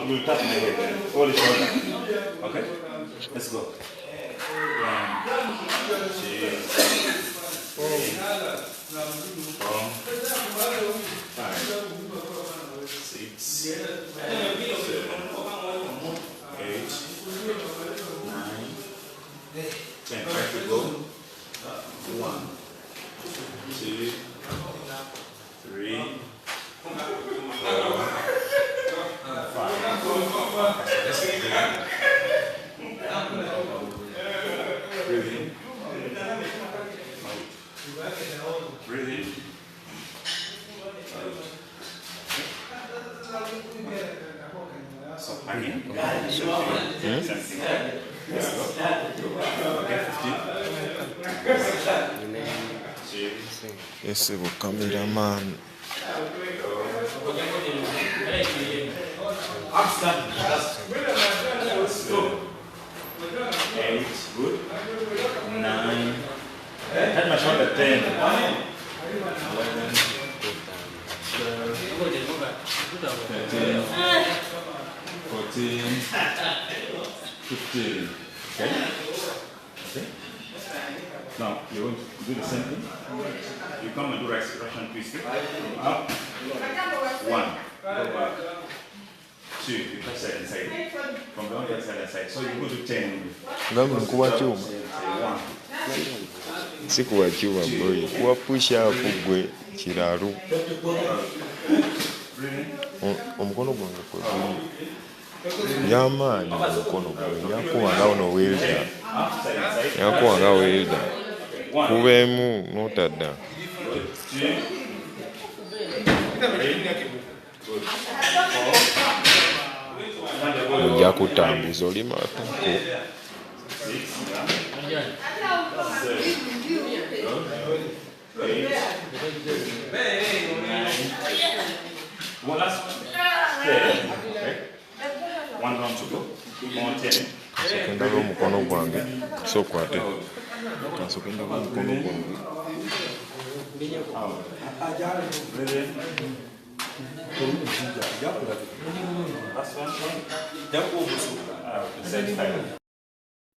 you'll tap my head. Hold it shoulder. Okay? Let's go. 1, 2, 3, 4, 5, 6, 7, 8, 9, 10. Try to go. 1, 2, 3, 4, 5. Breathe in. Breathe in. So again. Let's go. Okay, 15. Yes, we cameraman. Eight, good. 9. Head my shoulder. 10. 11. 12. 13. 14. 15. Okay? Okay? Now, you're going to do the same thing. You come and do Russian twist. Up. 1. Go back. 2. You touch side and side. From down to side and side. So you go to 10. Ngam kuwa chuma. 1. Sikuwa chuma boy. Kuwa push up gwe kiraru. Omukono gwange kwa yamaanyi omukono gwe yakuwanga ono welda. Yakuwanga welda. Kubeemu n'otadda. Ojja kutambuza oli matako. One last one. One round to go. More 10. Sokendaba omukono gwange so kwate. Sokendaba omukono gwange. Last one.